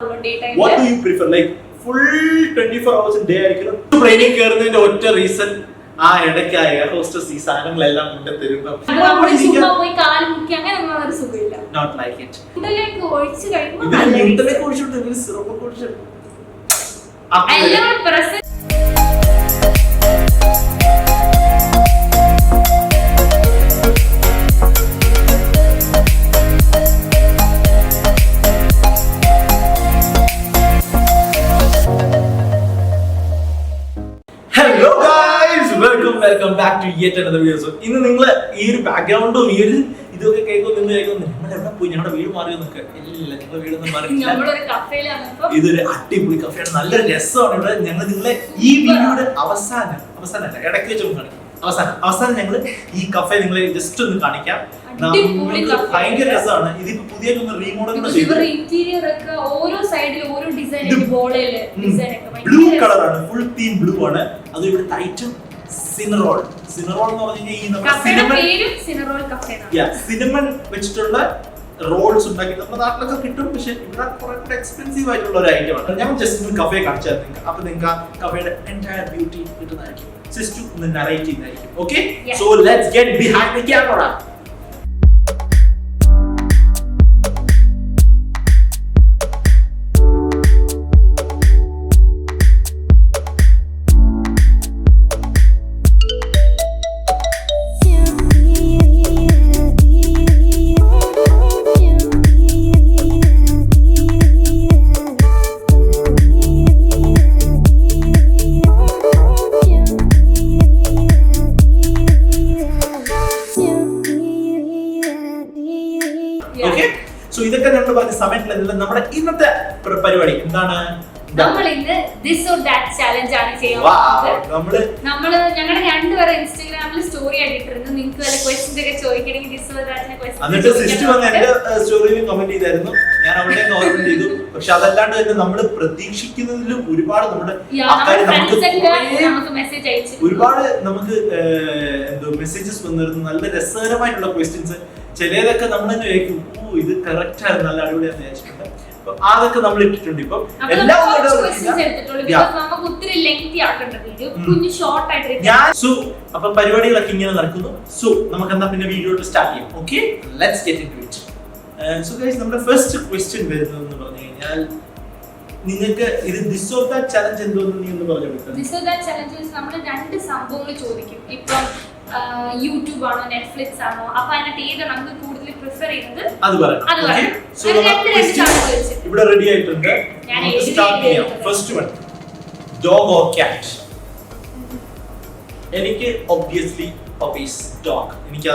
What do you prefer? Like full 24 hours in day ആയിരിക്കണം. Training കയറുന്നതിന്റെ ഒറ്റ reason ആ ഇടയ്ക്കായ hostess ഈ സാധനങ്ങളെല്ലാം കൊണ്ട് തരുമ്പോ നോട്ട് ലൈക്ക് ഇറ്റ്. ഇതിലേക്ക് ഒഴിച്ചു കഴിയുമ്പോൾ ഇതിലേക്ക് ഒഴിച്ചിട്ട് സിറപ്പ് ഒഴിച്ചിട്ട് welcome back to yet another video. So ഇന്ന് നിങ്ങൾ ഈ ഒരു ബാക്ക്ഗ്രൗണ്ടും ഈ ഒരു ഇതൊക്കെ കേൾക്കുമ്പോൾ നിങ്ങൾ നമ്മൾ എവിടെ പോയി ഞങ്ങളുടെ വീട് മാറി നിൽക്കുക ഇല്ല, ഞങ്ങളുടെ വീടൊന്നും മാറിയില്ല. ഇതൊരു അടിപൊളി കഫേയാണ്, നല്ലൊരു രസമാണ് ഇവിടെ. ഞങ്ങൾ നിങ്ങളെ ഈ വീഡിയോയുടെ അവസാനമല്ല ഇടയ്ക്ക് വെച്ച് കാണിക്കാം. അവസാനം ഞങ്ങൾ ഈ കഫേ നിങ്ങളെ ജസ്റ്റ് ഒന്ന് കാണിക്കാം. ഭയങ്കര രസമാണ്. ഇതിപ്പോ പുതിയ റീമോഡൽ ബ്ലൂ കളറാണ്, ഫുൾ തീം ബ്ലൂ ആണ്. അത് ഇവിടുത്തെ ഐറ്റം സിനറോൾ എന്ന് പറഞ്ഞാൽ സിനമൺ വെച്ചിട്ടുള്ള റോൾസ് ഉണ്ടാക്കി നമ്മുടെ നാട്ടിലൊക്കെ കിട്ടും. പക്ഷെ ഇവിടെ കുറെ കൂടെ എക്സ്പെൻസീവ് ആയിട്ടുള്ള ഒരു ഐറ്റമാണ്. ഞാൻ ജസ്റ്റ് കഫേ കാണിച്ചാൽ നിങ്ങൾക്ക് അപ്പൊ നിങ്ങൾക്ക് ആ കഫേയുടെ എൻറ്റയർ ബ്യൂട്ടി കിട്ടുന്നതായിരിക്കും. സിസ്റ്റു ഒന്ന് നറേറ്റ് ചെയ്യുന്നതായിരിക്കും. Okay, so let's get behind the camera. ഇതൊക്കെ ഞങ്ങൾ പറഞ്ഞ സമയത്തിലുള്ള നമ്മുടെ ഇന്നത്തെ പരിപാടി എന്താണ്? നമ്മൾ ഇന്ന് ദിസ് ഓർ ദാറ്റ് ചാലഞ്ച് ആണ് ചെയ്യാൻ പോകുന്നത്. നമ്മള് ഞങ്ങളുടെ രണ്ടുപേരെ ഇൻസ്റ്റാഗ്രാമിൽ സ്റ്റോറി ആയിട്ടിരുന്നു. നിങ്ങൾക്ക് വല്ല ക്വസ്റ്റ്യൻസ് ഒക്കെ ചോദിക്കണമെങ്കിൽ ദിസ് ഓർ ദാറ്റിനെ എന്നിട്ട് സിസ്റ്റർ വന്ന് എന്റെ സ്റ്റോറിയിൽ കമന്റ് ചെയ്തായിരുന്നു. ഞാൻ അവിടെ ഓർമ്മ ചെയ്തു. പക്ഷെ അതല്ലാണ്ട് തന്നെ നമ്മൾ പ്രതീക്ഷിക്കുന്നതിലും ഒരുപാട് നമ്മുടെ ഒരുപാട് നമുക്ക് എന്തോ മെസ്സേജസ് വന്നിരുന്നു. നല്ല രസകരമായിട്ടുള്ള ക്വസ്റ്റ്യൻസ്. ചിലതൊക്കെ നമ്മൾ തന്നെ ചോദിക്കും, ഓ ഇത് കറക്റ്റ് ആണ്, നല്ല അടിപൊളിയാന്ന് വിചാരിച്ചിട്ടുണ്ട്. അതൊക്കെ നമ്മൾ ഇട്ടിട്ടുണ്ട്. ഇപ്പം അപ്പൊ പരിപാടികളൊക്കെ ഇങ്ങനെ നടക്കുന്നു. സോ നമുക്ക് എന്താ പിന്നെ വീഡിയോ സ്റ്റാർട്ട് ചെയ്യാം. Okay, let's get into it. So guys, നമ്മുടെ ഫസ്റ്റ് ക്വസ്റ്റ്യൻ വരുന്നതെന്ന് പറഞ്ഞു കഴിഞ്ഞാൽ നിങ്ങൾക്ക് ഇത് ദിസ് ഓർ ദാറ്റ് ചലഞ്ച് എന്തോന്ന് നീ ഒന്ന് പറഞ്ഞു കൊടുക്കുക. ദിസ് ഓർ ദാറ്റ് ചലഞ്ച് നമ്മൾ രണ്ട് സംഭവങ്ങൾ ചോദിക്കും. ഇപ്പം യൂട്യൂബ് ആണോ നെറ്റ്ഫ്ലിക്സ് ആണോ, അപ്പൊ അതിനകത്ത് ഏതാണ് നമുക്ക് കൂടുതൽ പ്രിഫർ ചെയ്യുന്നത് അത് പറയാം. സോ ഇവിടെ റെഡി ആയിട്ടുണ്ട്. നമുക്ക് സ്റ്റാർട്ട് ചെയ്യാം. First one, dog or cat? എനിക്ക് ഒബ്വിയസ്ലി പപ്പീസ്, ഡോഗ്. എനിക്ക്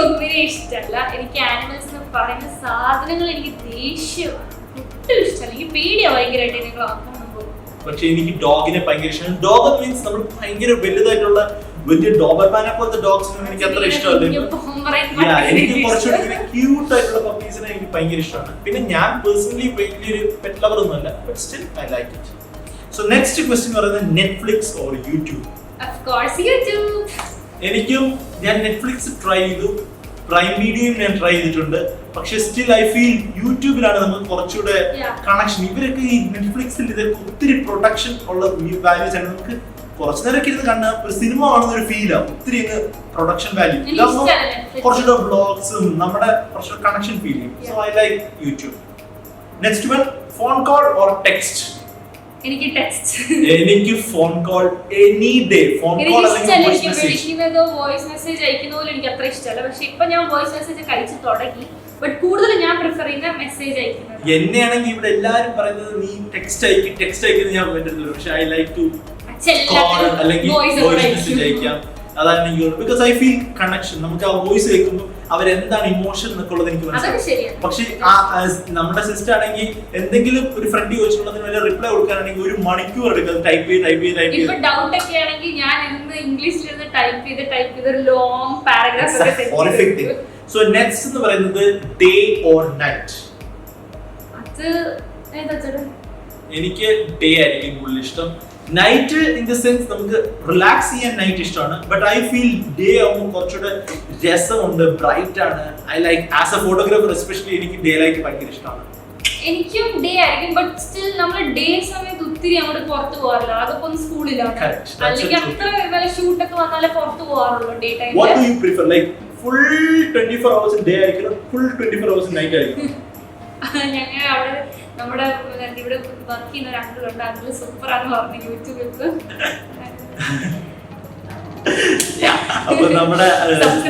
ഒന്നിനെ ഇഷ്ടമല്ല. എനിക്ക് ആനിമൽസ് എന്ന് പറയുന്ന സാധനങ്ങൾ എനിക്ക് ദേഷ്യമാണ്, ഒട്ടും ഇഷ്ടമല്ല. എനിക്ക് പേടിയാ ഭയങ്കരമായിട്ട് നിങ്ങൾ വാങ്ങുമ്പോൾ. പക്ഷെ എനിക്ക് ഡോഗിനെ ഭയങ്കര ഇഷ്ടമാണ്. ഡോഗ് മീൻസ് നമ്മൾ ഭയങ്കര വലുതായിട്ടുള്ള വലിയ ഡോബർമാനെ പോലത്തെ ഡോഗ്സിനും എനിക്ക് അത്ര ഇഷ്ടമല്ല. എനിക്ക് കുറച്ചുകൂടി ക്യൂട്ട് ആയിട്ടുള്ള പപ്പീസിനെ എനിക്ക് ഭയങ്കര ഇഷ്ടമാണ്. പിന്നെ ഞാൻ പേഴ്സണലി വലിയൊരു പെറ്റ് ലവർ ഒന്നുമല്ല, but still I like it. So next question പറയുന്നത് Netflix or YouTube? Of course YouTube. എനിക്കും ഞാൻ നെറ്റ്ഫ്ലിക്സ് ട്രൈ ചെയ്തു, പ്രൈം വീഡിയോയും ഞാൻ ട്രൈ ചെയ്തിട്ടുണ്ട്. പക്ഷെ സ്റ്റിൽ ഐ ഫീൽ യൂട്യൂബിലാണ് നമുക്ക് കുറച്ചുകൂടെ കണക്ഷൻ. ഇവരൊക്കെ ഈ നെറ്റ്ഫ്ലിക്സിൽ ഇതൊക്കെ ഒത്തിരി പ്രൊഡക്ഷൻ ഉള്ള വാല്യൂസ് ആണ്. നമുക്ക് കുറച്ചു നേരമൊക്കെ ഇരുന്ന് കണ്ട ഒരു സിനിമ കാണുന്ന ഒരു ഫീൽ ആവും. ഒത്തിരി പ്രൊഡക്ഷൻ വാല്യൂ കുറച്ചുകൂടെ വ്ളോഗ്സും നമ്മുടെ കുറച്ചുകൂടെ കണക്ഷൻ ഫീൽ ചെയ്യും. So I like YouTube. Next one, phone call or text? എനിക്ക് ടെക്സ്റ്റ്. എനിക്ക് phone call any day. Phone call അല്ലെങ്കിൽ വോയിസ് മെസ്സേജ് അയക്കുന്നതുപോലെ എനിക്ക് അത്ര ഇഷ്ടമല്ല. പക്ഷെ ഇപ്പൊ ഞാൻ വോയിസ് മെസ്സേജ് കഴിച്ചു തുടങ്ങി. ബട്ട് കൂടുതൽ ഞാൻ പ്രിഫർ ചെയ്യുന്ന മെസ്സേജ് അയക്കുന്നത്. എന്നെയാണെങ്കിൽ ഇവിടെ എല്ലാരും പറയുന്നത് നീ ടെക്സ്റ്റ് അയക്കുന്നത് ഞാൻ പറ്റുന്നില്ല. പക്ഷെ ഐ ലൈക്ക് ടു കോൾ അല്ലെങ്കിൽ വോയിസ് മെസ്സേജ് അയക്കാം. അതാണ് എനിക്ക്, ബിക്കോസ് ഐ ഫീൽ കണക്ഷൻ. നമുക്ക് ആ വോയിസ് കേൾക്കുമ്പോൾ അവരെന്താണ് ഇമോഷൻ എന്നൊക്കെ ഉള്ളത് എനിക്ക് മനസ്സിലാവും. പക്ഷെ നമ്മുടെ സിസ്റ്റർ ആണെങ്കിൽ എന്തെങ്കിലും ഒരു ഫ്രണ്ട് ചോദിച്ചിട്ടുള്ളതിന് വല്ല റിപ്ലൈ കൊടുക്കാനാണെങ്കിൽ ഒരു മണിക്കൂർ എടുക്കും. ടൈപ്പ് ചെയ്ത് ഇപ്പൊ ഡൗട്ട് ഒക്കെ ആണെങ്കിൽ ഞാൻ ഇംഗ്ലീഷിൽ ടൈപ്പ് ചെയ്ത് ഒരു ലോങ് പാരഗ്രാഫ്. സോ നെക്സ്റ്റ് എന്ന് പറയുന്നത് ഡേ ഓർ നൈറ്റ്? അത് എനിക്ക് ഡേ ആയിരിക്കും കൂടുതൽ ഇഷ്ടം. നൈറ്റ് ഇൻ ദ സെൻസ് നമുക്ക് റിലാക്സ് ചെയ്യാൻ നൈറ്റ് ഇഷ്ടമാണ്. ബട്ട് ഐ ഫീൽ ഡേ ആവുമ്പോൾ കുറച്ചുകൂടെ രസമുണ്ട്, ബ്രൈറ്റ് ആണ്. I like as A photographer especially എനിക്ക് ഡേ ലൈറ്റ് ഭയങ്കര ഇഷ്ടമാണ്. എനിക്കും ഡേ ആയിരിക്കും, ബട്ട് സ്റ്റിൽ നമ്മൾ ഡേ സമയത്ത് ഒത്തിരി അങ്ങോട്ട് പുറത്ത് പോകാറില്ല. അതൊക്കെ ഒന്ന് സ്കൂളിലാണ്, അല്ലെങ്കിൽ അത്ര വല്ല ഷൂട്ടൊക്കെ വന്നാലേ പുറത്ത് പോകാറുള്ളൂ ഡേ ടൈമിൽ. What do you prefer? Like full 24 hours in day ആയിരിക്കും, full 24 hours in night ആയിരിക്കും? ഞങ്ങൾ അവിടെ നമ്മുടെ ഇവിടെ വർക്ക് ചെയ്യുന്ന ഒരു അങ്കിൾ ഉണ്ട്, അങ്കിൾ സൂപ്പറാന്ന് പറഞ്ഞു യൂട്യൂബിൽ. അപ്പൊ നമ്മുടെ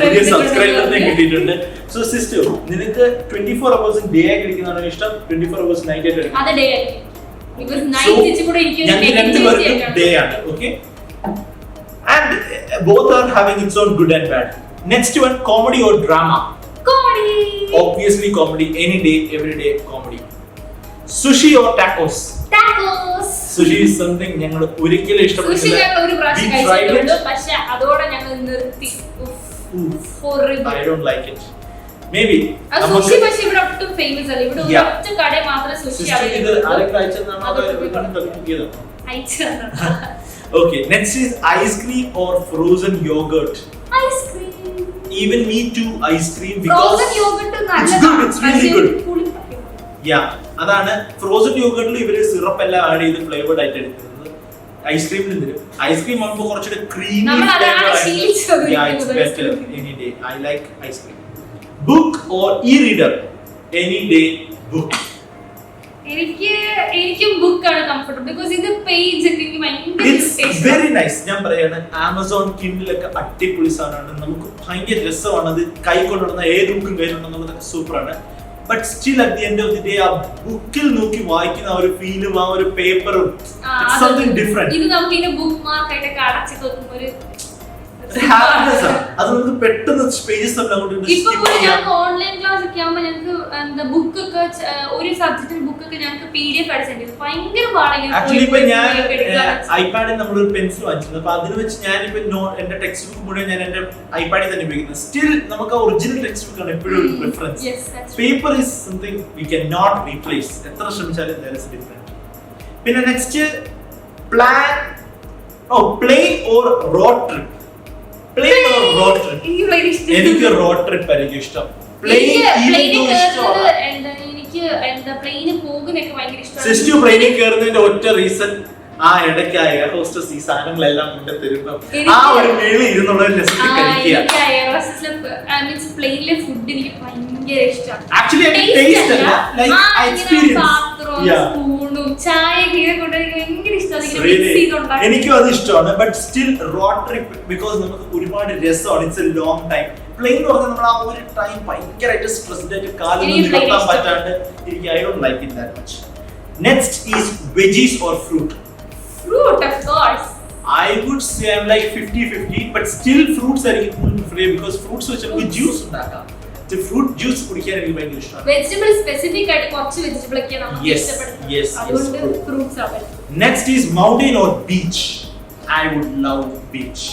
പുതിയ സബ്സ്ക്രൈബറിനെ കിട്ടിയിട്ടുണ്ട്. സോ സിസ്റ്റർ, നിനക്ക് 24 hours ഡേ ആയി കഴിക്കുന്നതാണോ ഇഷ്ടം, 24 hours നൈറ്റ് ആയിട്ട് കഴിക്കുന്നത്? അതെ, ഡേ ആയിരിക്കും. ബിക്കോസ് നൈറ്റ് ഇച്ചിരി എനിക്ക് രണ്ടുപേർക്കും ഡേ ആണ്. Okay, and both are having it's on good and bad. Next one, comedy or drama? Comedy. Obviously comedy, any day, every day comedy. Sushi or tacos? Tacos. Sushi is something ഞങ്ങൾ ഒരിക്കലും ഇഷ്ടപ്പെട്ടില്ല. Sushi ഞങ്ങൾ ഒരു പ്രാവശ്യം കഴിച്ചിട്ടുണ്ട്, പക്ഷേ അതോടെ ഞങ്ങൾ നിർത്തി. I don't like it. Maybe. Sushi പക്ഷേ ഇവിടെ ഒട്ടും ഫേമസ് അല്ല, ഇവിടെ ഒറ്റ കട മാത്രമേ സുഷി ഇത് ആരെങ്കിലും അയച്ചതാണോ അതോ കണ്ടുപിടിച്ചതോ? അയച്ചതാണ്. Okay, next is ice cream or frozen yogurt? Ice cream. Even me too, ice cream, because frozen yogurt it's really good. Yeah, അതാണ് ഫ്രോസൺ യോഗർട്ടിൽ ഇവര് സിറപ്പ് എല്ലാം ആഡ് ചെയ്ത് ഫ്ലേവർഡ് ആയിട്ട് എടുക്കുന്നത്. ഐസ്ക്രീമിൽ തരും. ഐസ്ക്രീം ആകുമ്പോൾ കുറച്ചുകൂടെ creamy any day. I like ice cream. Book or E reader? Any day book. എനിക്കും ബുക്കാണ് കംഫർട്ടബിൾ, ബിക്കോസ് ഇത് പേജ് ഒക്കെ എനിക്ക് ഭയങ്കര വെരി നൈസ്. ഞാൻ പറയാണ്, ആമസോൺ കിൻഡിലൊക്കെ അടിപൊളി സാധനമാണ്, നമുക്ക് ഭയങ്കര രസമാണ്. അത് കൈ കൊണ്ടുവന്ന ഏത് ബുക്കും കയ്യിലുണ്ടെന്നുള്ളത് സൂപ്പറാണ്. But still at the end of the day ആ ബുക്കിൽ നോക്കി വായിക്കുന്ന ആ ഒരു ഫീലും ആ ഒരു പേപ്പറും സംതിങ് ഡിഫറെന്റ്. ഇത് നമുക്ക് ഇതിന്റെ ബുക്ക് മാർക്ക് ആയിട്ടൊക്കെ അടച്ചു നോക്കുമ്പോൾ ഒരു അത് നമുക്ക് പെട്ടെന്ന് പേജസ് ഓൺലൈൻ ക്ലാസ് ഒക്കെ ആകുമ്പോൾ ഞങ്ങൾക്ക് എന്താ ബുക്കൊക്കെ ഒരു സബ്ജക്റ്റിന്റെ ബുക്കൊക്കെ ഞങ്ങൾക്ക് PDF ആയിട്ട് സെൻഡ് ചെയ്തു. ഭയങ്കര ആക്ച്വലി ഇപ്പൊ ഞാൻ ഐപാഡിൽ നമ്മളൊരു പെൻസിൽ വാങ്ങിച്ചിരുന്നു. അപ്പൊ അതിന് വെച്ച് ഞാനിപ്പോ എന്റെ ടെക്സ്റ്റ് ബുക്ക് മുഴുവൻ ഞാൻ എന്റെ ഐപാഡിൽ തന്നെ ഉപയോഗിക്കുന്നത്. സ്റ്റിൽ നമുക്ക് ആ ഒറിജിനൽ ടെക്സ്റ്റ് ബുക്ക് ആണ് എപ്പോഴും ഒരു preference. Paper is something we can not replace. എത്ര ശ്രമിച്ചാലും there is a difference. പിന്നെ next, plane or road trip? Plane or road trip? എനിക്ക് റോഡ് ട്രിപ്പ് ആയിരിക്കും ഇഷ്ടം. സിസ്റ്റു പ്ലെയിനിൽ കയറുന്നതിന്റെ ഒറ്റ റീസൺ, ആ ഇടയ്ക്ക് എയർ ഹോസ്റ്റസ് ഈ സാധനങ്ങളെല്ലാം കൊണ്ട് തരുമ്പോ ആ ഒരു മേളിൽ ഇരുന്നുള്ള രസത്തിൽ കഴിക്കുക. പ്ലെയിനിലെ ഫുഡ് എനിക്ക് ഭയങ്കര ഇഷ്ടമാണ്. ആക്ച്വലി ടേസ്റ്റ് അല്ല, ലൈക്ക് എക്സ്പീരിയൻസ്. എനിക്കും അത് ഇഷ്ടമാണ്. But still road trip, because നമുക്ക് ഒരുപാട് രസമാണ്. It's a long time. Plane എന്ന് പറഞ്ഞാൽ നമ്മൾ ആ ഒരു ടൈം ഭയങ്കരമായിട്ട് സ്ട്രെസ്ഡ് ആയിട്ട് കാലൊന്നും നികത്താൻ പറ്റാണ്ട് എനിക്ക് I don't like it that much. Next is veggies or fruit? Fruit, of course. I would say I'm like 50-50, but still fruits are equal preferred because fruits വെച്ച് നമുക്ക് ജ്യൂസ് ഉണ്ടാക്കാം. ഫ്രൂട്ട് ജ്യൂസ് കുടിക്കാൻ എനിക്ക് ഭയങ്കര ഇഷ്ടമാണ്. വെജിറ്റബിൾ സ്പെസിഫിക് ആയിട്ട് കുറച്ച് vegetable ഒക്കെ നമുക്ക് ഇഷ്ടപ്പെടും. അതുകൊണ്ട് ഫ്രൂട്ട്സ് ആണ്. Next is mountain or beach? I would love beach.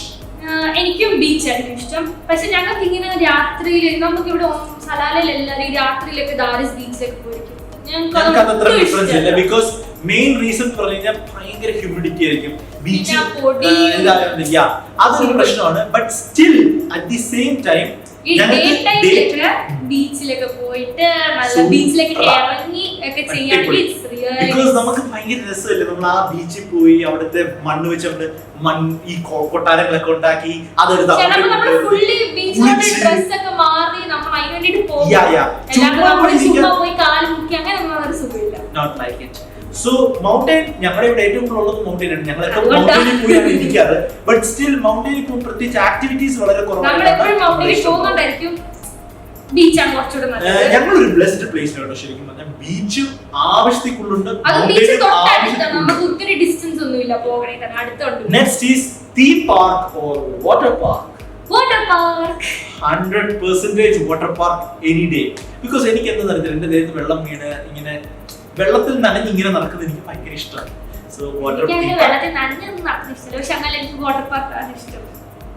എനിക്കും ബീച്ച് ആയിരിക്കും ഇഷ്ടം. പക്ഷെ ഞങ്ങൾക്ക് ഇങ്ങനെ രാത്രിയിൽ നമുക്ക് ഇവിടെ സലാലയിൽ എല്ലാവരും രാത്രിയിലൊക്കെ ദാരിസ് ബീച്ചിലേക്ക് പോയിരിക്കും. ഞങ്ങൾക്ക് അത്ര ഡിഫറൻസ് ഇല്ല, ബിക്കോസ് മെയിൻ റീസൺ പറഞ്ഞു കഴിഞ്ഞാൽ ഭയങ്കര ഹ്യൂമിഡിറ്റി ആയിരിക്കും ബീച്ചിൽ. അതൊരു പ്രശ്നമാണ്. But still at the same time ബീച്ചിലൊക്കെ പോയിട്ട് നല്ല ബീച്ചിലൊക്കെ ഇറങ്ങി ഒക്കെ ചെയ്യാൻ നമുക്ക് ഭയങ്കര രസമല്ലേ. നമ്മൾ ആ ബീച്ചിൽ പോയി അവിടുത്തെ മണ്ണ് വെച്ച് ഈ കൊട്ടാരങ്ങളൊക്കെ ഉണ്ടാക്കി അതെടുത്ത് not like it. So mountain ഞങ്ങളുടെ ഇവിടെ ഏറ്റവും കൂടുതൽ മൗണ്ടൻ ആണ്. ഞങ്ങളൊക്കെ മൗണ്ടനിൽ പോയാണ് ഇരിക്കാറ്. ബട്ട് സ്റ്റിൽ മൗണ്ടനിൽ പോകുമ്പോൾ പ്രത്യേകിച്ച് ആക്ടിവിറ്റീസ് വളരെ കുറവാണ്. ഞങ്ങളൊരു ബ്ലെസ്ഡ് പ്ലേസിലാണ് ശരിക്കും പറഞ്ഞാൽ. ബീച്ചും ആവശ്യത്തിനുള്ളുണ്ട്. Next is theme park or water park? 100% water park any day. Because എനിക്ക് എന്താ അറിയത്തില്ല, എന്റെ ദേഹത്ത് വെള്ളം വീണ് ഇങ്ങനെ വെള്ളത്തിൽ നനഞ്ഞ് ഇങ്ങനെ നടക്കുന്നത് എനിക്ക് ഭയങ്കര ഇഷ്ടമാണ്. സോ വാട്ടർ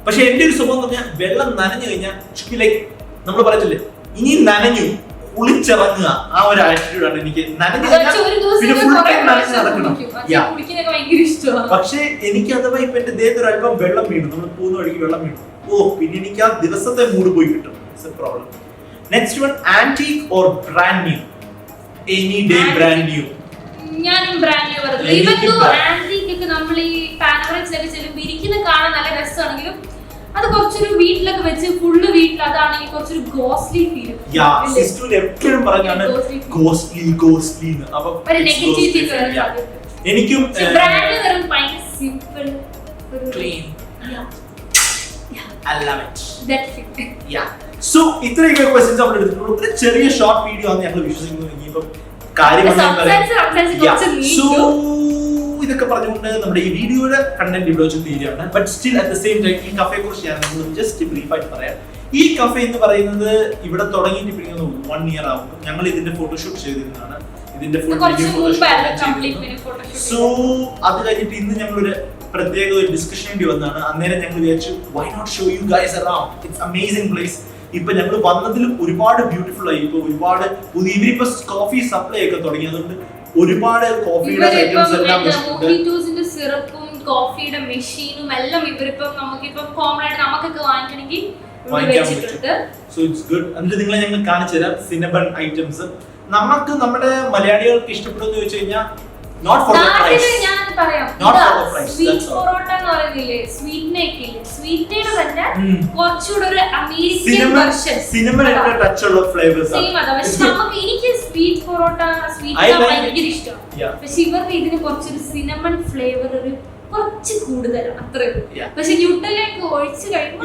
പക്ഷെ എന്റെ ഒരു സ്വഭാവം പറഞ്ഞാൽ വെള്ളം നനഞ്ഞു കഴിഞ്ഞാൽ ലൈക്ക് നമ്മൾ പറയത്തില്ലേ ഇനി നനഞ്ഞു കുളിച്ചിറങ്ങുക, ആ ഒരു ആറ്റിറ്റ്യൂഡാണ് എനിക്ക്. നനഞ്ഞു പിന്നെ ഫുൾ ടൈം നനഞ്ഞ് നടക്കണം. പക്ഷെ എനിക്ക് അഥവാ ഇപ്പൊ എന്റെ ദേഹത്ത് ഒരു അല്പം വെള്ളം വീണു, നമ്മൾ പോകുന്ന വഴിക്ക് വെള്ളം വീണു, പിന്നെ എനിക്ക് ആ ദിവസത്തെ മൂഡ് പോയി കിട്ടും. It's A problem. Next one, antique or brand new? Any day brand new. ഞാനും ബ്രാൻഡ് ന്യൂ പറഞ്ഞു. ഈവൻ ദോ ആന്റിക്കൊക്കെ നമ്മൾ ഈ പാനോറമിക്സിലൊക്കെ ചെല്ലുമ്പോൾ ഇരിക്കുന്ന കാണാൻ നല്ല രസമാണെങ്കിലും അത് കുറച്ചൊരു വീട്ടിലൊക്കെ വെച്ച് ഫുള്ള് വീട്ടിൽ അതാണെങ്കിൽ കുറച്ചൊരു ഗോസ്റ്റ്ലി ഫീൽ. എപ്പോഴും പറഞ്ഞാണ് ഗോസ്റ്റ്ലി അപ്പൊ എനിക്കും ബ്രാൻഡ് വെറും ഭയങ്കര simple clean. I love it. That's it. Yeah. So ഇത്രയൊക്കെ ക്വസ്റ്റ്യൻസ് നമ്മൾ എടുത്തിട്ടുള്ളൂ. ഒരു ചെറിയ ഷോർട്ട് വീഡിയോ ആണ് ഞങ്ങൾ വിശ്വസിക്കുന്നു. ഇനിയിപ്പം കാര്യം ഇതൊക്കെ പറഞ്ഞുകൊണ്ട് നമ്മുടെ ഈ വീഡിയോയുടെ കണ്ടന്റ് ഇവിടെ വെച്ച് തീരുകയാണ്. But still at the same time ഈ കഫയെ കുറിച്ച് ഞാൻ ജസ്റ്റ് ബ്രീഫ് ആയിട്ട് പറയാം. ഈ കഫേ എന്ന് പറയുന്നത് ഇവിടെ തുടങ്ങിയിട്ട് പിടിക്കുന്നത് 1 year ആവുന്നു. ഞങ്ങൾ ഇതിന്റെ ഫോട്ടോഷൂട്ട് ചെയ്തിരുന്നതാണ്. ഇതിന്റെ ഫുൾ വീഡിയോ ഫോട്ടോഷൂട്ട്. സോ അത് കഴിഞ്ഞിട്ട് ഇന്ന് ഞങ്ങളൊരു പ്രത്യേക ഒരു ഡിസ്കഷൻ വേണ്ടി വന്നതാണ്. അന്നേരം ഞങ്ങൾ വിചാരിച്ചു why not show you guys around. It's amazing place. ഇപ്പൊ ഞങ്ങൾ വന്നതിലും ഒരുപാട് ബ്യൂട്ടിഫുൾ ആയി. ഇപ്പൊ ഒരുപാട് പുതിയ ഇവരിപ്പോ കോഫി സപ്ലൈ ഒക്കെ തുടങ്ങി. അതുകൊണ്ട് ഒരുപാട് കോഫിയുടെ ഐറ്റംസ് എല്ലാം സിറപ്പും കോഫിയുടെ മെഷീനും എല്ലാം ഇവരിപ്പം നമുക്കിപ്പം കോമൺ ആയിട്ട് നമുക്കൊക്കെ വാങ്ങിക്കണമെങ്കിൽ വെച്ചിട്ടുണ്ട്. So it's good. എന്നിട്ട് നിങ്ങളെ ഞങ്ങൾ കാണിച്ചു തരാം സിനബൺ ഐറ്റംസ്. നമുക്ക് നമ്മുടെ മലയാളികൾക്ക് ഇഷ്ടപ്പെടുമെന്ന് ചോദിച്ചു കഴിഞ്ഞാൽ not for the price. ഞാൻ പറയാം not for the price. Sweet parotta എന്ന് പറയുന്നില്ലേ, സ്വീറ്റ്നേയുടെ തന്നെ കുറച്ചുകൂടെ ഒരു അമേരിക്കൻ വെർഷൻ സിനമൺ ഇട്ട ടച്ച് ഉള്ള ഫ്ലേവേഴ്സ് ആണ്. സെയിം അതാ. പക്ഷെ നമുക്ക് എനിക്ക് സ്വീറ്റ് പൊറോട്ട ഭയങ്കര ഇഷ്ടമാണ്. പക്ഷെ ഇവർക്ക് ഇതിന് കുറച്ചൊരു സിനമൺ ഫ്ലേവർ ഒരു കുറച്ച് കൂടുതലാണ് അത്രേ. പക്ഷെ ന്യൂട്ടലേക്ക് ഒഴിച്ച് കഴിയുമ്പോൾ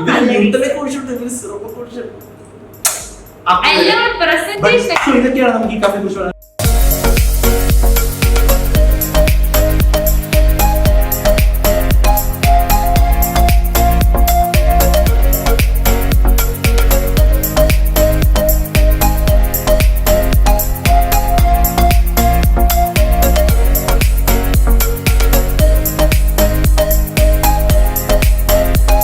ഇതൊക്കെയാണ് നമുക്ക് ഈ കഫേ കുറിച്ച്